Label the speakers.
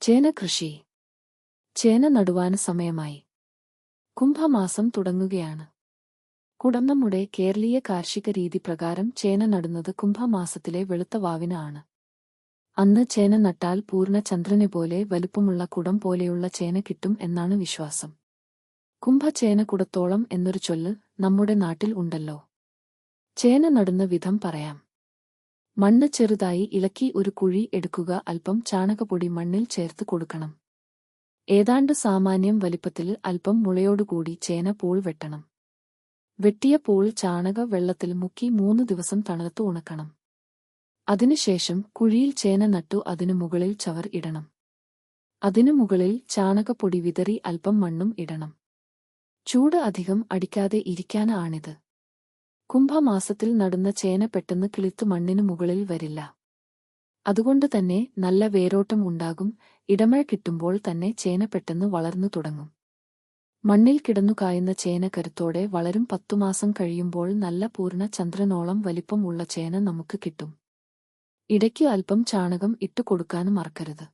Speaker 1: ചേന കൃഷി. ചേന നടുവാൻ സമയമായി. കുംഭമാസം തുടങ്ങുകയാണ്. നമ്മുടെ കേരളീയ കാർഷിക രീതി പ്രകാരം ചേന നടുന്നത് കുംഭമാസത്തിലെ വെളുത്ത വാവിന് ആണ്. അന്ന് ചേന നട്ടാൽ പൂർണ്ണ ചന്ദ്രനെപ്പോലെ വലുപ്പമുള്ള കുടം പോലെയുള്ള ചേന കിട്ടും എന്നാണ് വിശ്വാസം. കുംഭചേന കുടത്തോളം എന്നൊരു ചൊല്ല് നമ്മുടെ നാട്ടിൽ ഉണ്ടല്ലോ. ചേന നടുന്ന വിധം പറയാം. മണ്ണ് ചെറുതായി ഇളക്കി ഒരു കുഴി എടുക്കുക. അല്പം ചാണകപ്പൊടി മണ്ണിൽ ചേർത്ത് കൊടുക്കണം. ഏതാണ്ട് സാമാന്യം വലിപ്പത്തിൽ അല്പം മുളയോടുകൂടി ചേന പൂൾ വെട്ടണം. വെട്ടിയ പൂൾ ചാണക വെള്ളത്തിൽ മുക്കി 3 ദിവസം തണലത്ത് ഉണക്കണം. അതിനുശേഷം കുഴിയിൽ ചേന നട്ടു അതിനു മുകളിൽ ചവർ ഇടണം. അതിനു മുകളിൽ ചാണകപ്പൊടി വിതറി അല്പം മണ്ണും ഇടണം. ചൂട് അധികം അടിക്കാതെ ഇരിക്കാനാണിത്. കുംഭമാസത്തിൽ നടുന്ന ചേന പെട്ടെന്ന് കിളിത്തു മണ്ണിനു മുകളിൽ വരില്ല. അതുകൊണ്ട് തന്നെ നല്ല വേരോട്ടം ഉണ്ടാകും. ഇടമഴ കിട്ടുമ്പോൾ തന്നെ ചേന പെട്ടെന്ന് വളർന്നു തുടങ്ങും. മണ്ണിൽ കിടന്നു കായുന്ന ചേന കരുത്തോടെ വളരും. 10 മാസം കഴിയുമ്പോൾ നല്ല പൂർണ്ണ ചന്ദ്രനോളം വലിപ്പം ഉള്ള ചേന നമുക്ക് കിട്ടും. ഇടയ്ക്ക് അല്പം ചാണകം ഇട്ടു കൊടുക്കാനും മറക്കരുത്.